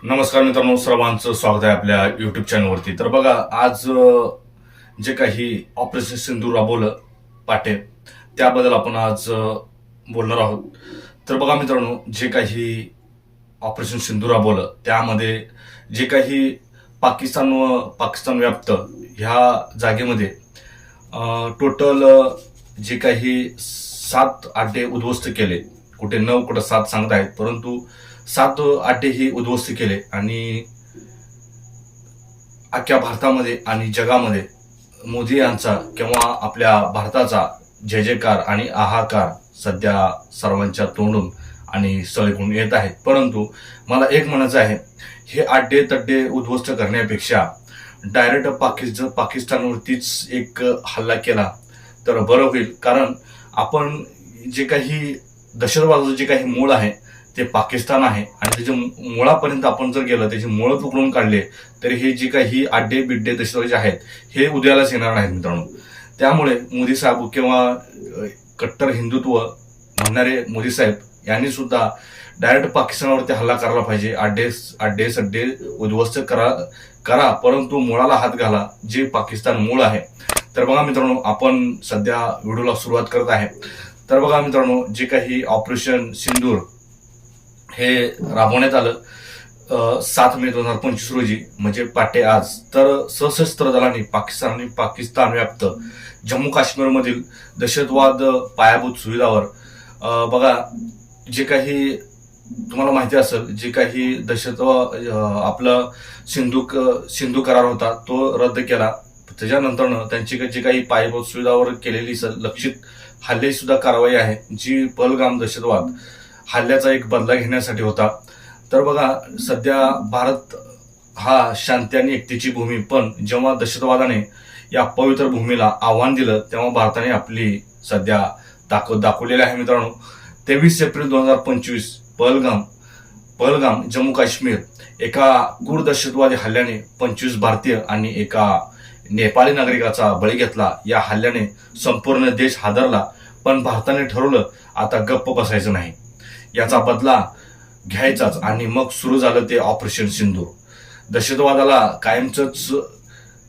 नमस्कार मित्रांनो, सर्वांचं स्वागत आहे आपल्या युट्यूब चॅनलवरती. तर बघा, आज जे काही ऑपरेशन सिंधूर राबवलं पाटे, त्याबद्दल आपण आज बोलणार आहोत. तर बघा मित्रांनो, जे काही ऑपरेशन सिंधूर राबवलं त्यामध्ये जे काही पाकिस्तान व्याप्त ह्या जागेमध्ये टोटल जे काही 7 अड्डे उद्ध्वस्त केले. कुठे 9 कुठे 7 सांगत आहेत, परंतु 7 अड्डे ही उद्ध्वस्त केले आणि अख्ख्या भारतामध्ये आणि जगामध्ये मोदी यांचा किंवा आपल्या भारताचा जय जयकार आणि आहाकार सध्या सर्वांच्या तोंडून आणि सळकून येत आहेत. परंतु मला एक म्हणायचं आहे, हे अड्डे तड्डे उद्ध्वस्त करण्यापेक्षा डायरेक्ट पाकिस्तानवरतीच एक हल्ला केला तर बरं होईल. कारण आपण जे काही दहशतवादाचं जे काही मूळ आहे ते पाकिस्तान आहे आणि त्याच्या मुळापर्यंत आपण जर गेलं, त्याची मुळं पकडून काढले तर हे जे काही अड्डे बिड्डे दहशतवादी आहेत हे उद्यालाच येणार नाहीत मित्रांनो. त्यामुळे मोदी साहेब किंवा कट्टर हिंदुत्व म्हणणारे मोदी साहेब यांनी सुद्धा डायरेक्ट पाकिस्तानावरती हल्ला करायला पाहिजे. अड्डे सड्डे उद्ध्वस्त करा, परंतु मुळाला हात घाला, जे पाकिस्तान मूळ आहे. तर बघा मित्रांनो, आपण सध्या व्हिडिओला सुरुवात करत आहे. तर बघा मित्रांनो, जे काही ऑपरेशन सिंदूर हे राबवण्यात आलं 7 मे 2025 रोजी, म्हणजे पाटे आज. तर सशस्त्र दलांनी पाकिस्तान व्याप्त जम्मू काश्मीरमधील दहशतवाद पायाभूत सुविधावर बघा, जे काही तुम्हाला माहिती असेल, जे काही दहशतवाद आपलं सिंधू करार होता तो रद्द केला. त्याच्यानंतर त्यांची जे काही पायाभूत सुविधावर केलेली लक्षित हल्ले सुद्धा कारवाई आहे, जी पहलगाम दहशतवाद हल्ल्याचा एक बदला घेण्यासाठी होता. तर बघा, सध्या भारत हा शांती आणि एकतेची भूमी, पण जेव्हा दहशतवादाने या पवित्र भूमीला आव्हान दिलं तेव्हा भारताने आपली सध्या ताकद दाखवलेली आहे मित्रांनो. 23 एप्रिल 2025 पहलगाम जम्मू काश्मीर एका क्रूर दहशतवादी हल्ल्याने 25 भारतीय आणि एका नेपाळी नागरिकाचा बळी घेतला. या हल्ल्याने संपूर्ण देश हादरला, पण भारताने ठरवलं आता गप्प बसायचं नाही, याचा बदला घ्यायचाच. आणि मग सुरू झालं ते ऑपरेशन सिंधूर. दहशतवादाला कायमच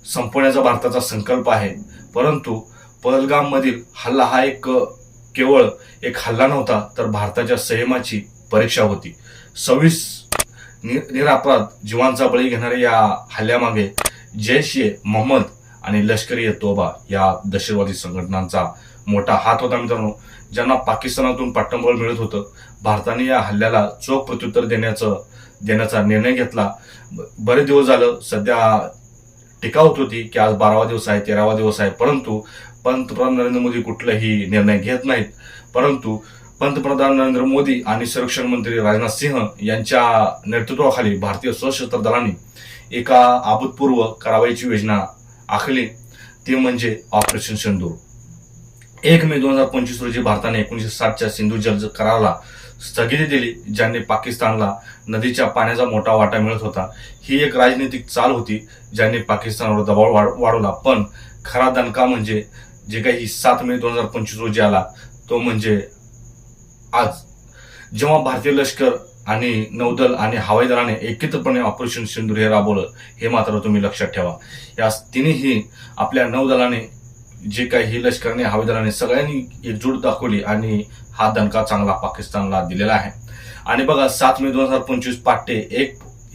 संपवण्याचा भारताचा संकल्प आहे. परंतु पहलगाम मधील हल्ला हा केवळ एक हल्ला नव्हता, तर भारताच्या संयमाची परीक्षा होती. 26 निरपराध जीवांचा बळी घेणाऱ्या या हल्ल्यामागे जैश-ए-मोहम्मद आणि लष्कर-ए-तोबा या दहशतवादी संघटनांचा मोठा हात होता मित्रांनो, ज्यांना पाकिस्तानातून पाठबळ मिळत होतं. भारताने या हल्ल्याला चोख प्रत्युत्तर देण्याचा निर्णय घेतला. बरेच दिवस झालं सध्या टीका होत होती की आज 12वा दिवस आहे, 13वा दिवस आहे, परंतु पंतप्रधान नरेंद्र मोदी कुठलाही निर्णय घेत नाहीत. परंतु पंतप्रधान नरेंद्र मोदी आणि संरक्षण मंत्री राजनाथ सिंह यांच्या नेतृत्वाखाली भारतीय सशस्त्र दलांनी एका अभूतपूर्व कारवाईची योजना आखली, ती म्हणजे ऑपरेशन सिंधूर. 1 मे 2025 रोजी भारताने 1960च्या सिंधू जल कराराला स्थगिती दिली, ज्याने पाकिस्तानला नदीच्या पाण्याचा मोठा वाटा मिळत होता. ही एक राजनीतिक चाल होती ज्याने पाकिस्तानवर दबाव वाढवला. पण खरा दणका म्हणजे जे काही 7 मे 2025 रोजी आला, तो म्हणजे आज, जेव्हा भारतीय लष्कर आणि नौदल आणि हवाई दलाने एकत्रितपणे ऑपरेशन सिंधूर हे राबवलं. हे मात्र तुम्ही लक्षात ठेवा, या तिन्ही आपल्या नौदलाने, जे काही लष्कराने, हवाई दलाने, सगळ्यांनी एकजूट दाखवली आणि हा दणका चांगला पाकिस्तानला दिलेला आहे. आणि बघा, 7 मे 2025 पहाटे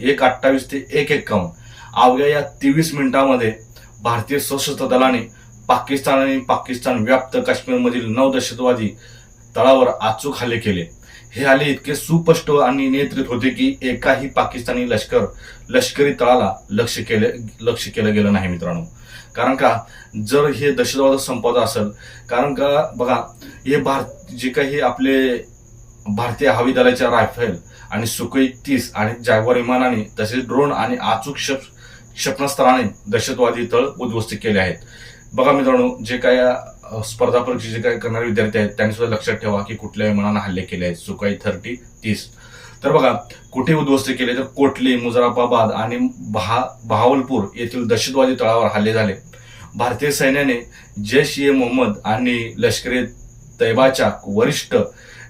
1:28 ते 1:51 अवघ्या या 23 मिनिटांमध्ये भारतीय सशस्त्र दलाने पाकिस्तान व्याप्त काश्मीरमधील 9 दहशतवादी तळावर अचूक हल्ले केले. हे हल्ले इतके सुस्पष्ट आणि नियंत्रित होते की एकाही पाकिस्तानी लष्करी तळाला लक्ष केलं गेलं नाही मित्रांनो. कारण का, जर हे दहशतवाद संपवत असेल, कारण का बघा, हे जे काही आपले भारतीय हवाई दलाच्या रायफल आणि सुखोई 30 आणि जॅग्वार विमानाने, तसेच ड्रोन आणि अचूक क्षेपणास्त्राने दहशतवादी तळ उद्ध्वस्त केले आहेत. बघा मित्रांनो, जे काय स्पर्धा परीक्षा जे काय करणारे विद्यार्थी आहेत त्यांनी सुद्धा लक्षात ठेवा की कुठल्या विमानाने हल्ले केले आहेत. सुखोई 30. तर बघा, कुठे उद्ध्वस्त केले तर कोटली, मुजफ्फराबाद आणि बहावलपूर येथील दहशतवादी तळावर हल्ले झाले. भारतीय सैन्याने जैश-ए-मोहम्मद आणि लष्कर-ए-तैयबाच्या वरिष्ठ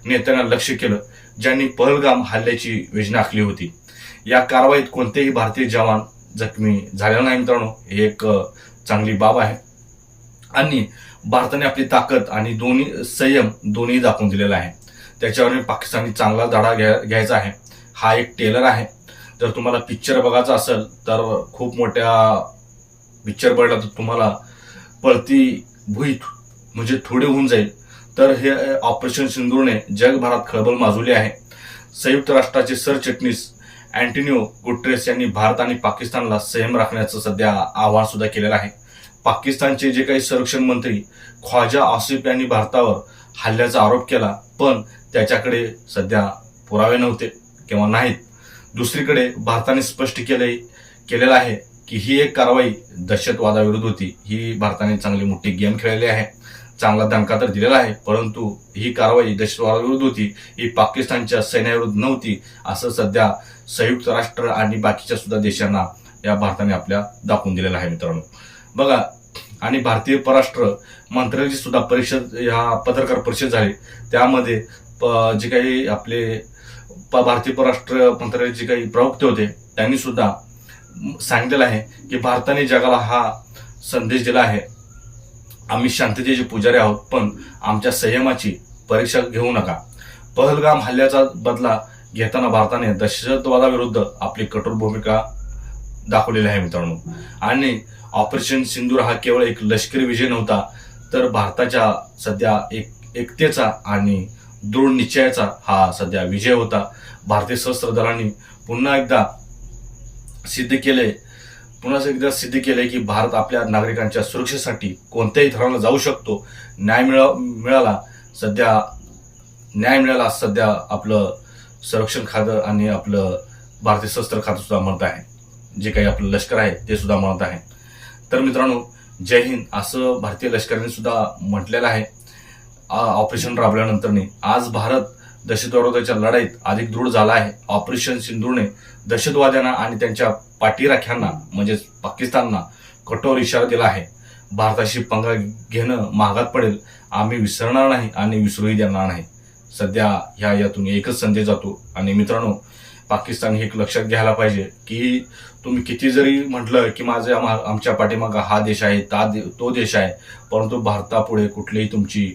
नेत्यांना लक्ष्य केलं, ज्यांनी पहलगाम हल्ल्याची योजना आखली होती. या कारवाईत कोणतेही भारतीय जवान जखमी झालेला नाही मित्रांनो, ही एक चांगली बाब आहे. आणि भारताने आपली ताकद आणि संयम दोन्ही दाखवून दिलेला आहे. त्याच्यावर पाकिस्तानी चांगला धडा घ्यायचा आहे. हा एक टेलर आहे. जर तुम्हाला पिक्चर बघायचा असेल तर खूप मोठ्या पिक्चर बघितला तर तुम्हाला पळती भुई म्हणजे थोडे होऊन जाईल. तर हे ऑपरेशन सिंदूरने जगभरात खळबळ माजवली आहे. संयुक्त राष्ट्राचे सरचिटणीस अँटोनियो गुटेरेस यांनी भारत आणि पाकिस्तानला संयम राखण्याचं सध्या आवाहन सुद्धा केलेलं आहे. पाकिस्तानचे जे काही संरक्षण मंत्री ख्वाजा आसिफ यांनी भारतावर हल्ल्याचा आरोप केला, पण त्याच्याकडे सध्या पुरावे नव्हते किंवा नाहीत. दुसरीकडे भारताने स्पष्ट केलेलं आहे की ही एक कारवाई दहशतवादाविरुद्ध होती. ही भारताने चांगली मोठी गेम खेळलेली आहे, चांगला दणका तर दिलेला आहे, परंतु ही कारवाई दहशतवादाविरुद्ध होती, ही पाकिस्तानच्या सैन्याविरुद्ध नव्हती, असं सध्या संयुक्त राष्ट्र आणि बाकीच्या सुद्धा देशांना या भारताने आपल्या दाखवून दिलेलं आहे मित्रांनो. बघा, आणि भारतीय परराष्ट्र मंत्र्यांची सुद्धा परिषद, या पत्रकार परिषद झाली, त्यामध्ये जे काही आपले भारतीय परराष्ट्र मंत्र्यांचे जे काही प्रवक्ते होते त्यांनी सुद्धा सांगितलेलं आहे की भारताने जगाला हा संदेश दिला आहे, आम्ही शांततेचे पुजारी आहोत, पण आमच्या संयमाची परीक्षा घेऊ नका. पहलगाम हल्ल्याचा बदला घेताना भारताने दहशतवादाविरुद्ध आपली कठोर भूमिका दाखवलेली आहे मित्रांनो. आणि ऑपरेशन सिंदूर हा केवळ एक लष्करी विजय नव्हता, तर भारताच्या सध्या एकतेचा आणि दृढ निश्चयाचा हा सध्या विजय होता. भारतीय सशस्त्र दलांनी पुन्हा एकदा सिद्ध केले की भारत आपल्या नागरिकांच्या सुरक्षेसाठी कोणत्याही थराला जाऊ शकतो. न्याय मिळाला सध्या आपलं संरक्षण खातं आणि आपलं भारतीय सशस्त्र खातं सुद्धा म्हणत आहे, जे काही आपलं लष्कर आहे ते सुद्धा म्हणत आहे. तर मित्रांनो, जय हिंद असं भारतीय लष्कराने सुद्धा म्हटलेलं आहे. ऑपरेशन राबवल्यानंतर आज भारत दहशतवादाच्या लढाईत अधिक दृढ झाला आहे. ऑपरेशन सिंदूरने दहशतवाद्यांना आणि त्यांच्या पाठीराख्यांना म्हणजेच पाकिस्तानला कठोर इशारा दिला आहे. भारताशी पंगा घेणं महागात पडेल, आम्ही विसरणार नाही आणि विसरूही देणार नाही. सध्या यातून एकच संदेश जातो. आणि मित्रांनो, पाकिस्तान हे एक लक्षात घ्यायला पाहिजे की तुम्ही किती जरी म्हटलं की आमच्या पाठीमागा हा देश आहे, तो देश आहे, परंतु भारतापुढे कुठलीही तुमची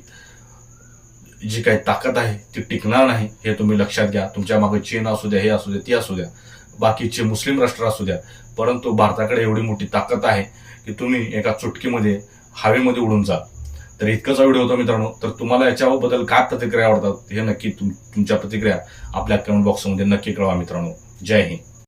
जी काही ताकद आहे ती टिकणार नाही, हे तुम्ही लक्षात घ्या. तुमच्या मागे चीन असू द्या, हे असू द्या, ती असू द्या, बाकीचे मुस्लिम राष्ट्र असू द्या, परंतु भारताकडे एवढी मोठी ताकद आहे की तुम्ही एका चुटकीमध्ये हवेमध्ये उडून जा. तर इतकंच व्हिडिओ होता मित्रांनो. तर तुम्हाला याच्याबद्दल काय प्रतिक्रिया आवडतात हे नक्की तुमच्या प्रतिक्रिया आपल्या कमेंट बॉक्समध्ये नक्की कळवा मित्रांनो. जय हिंद.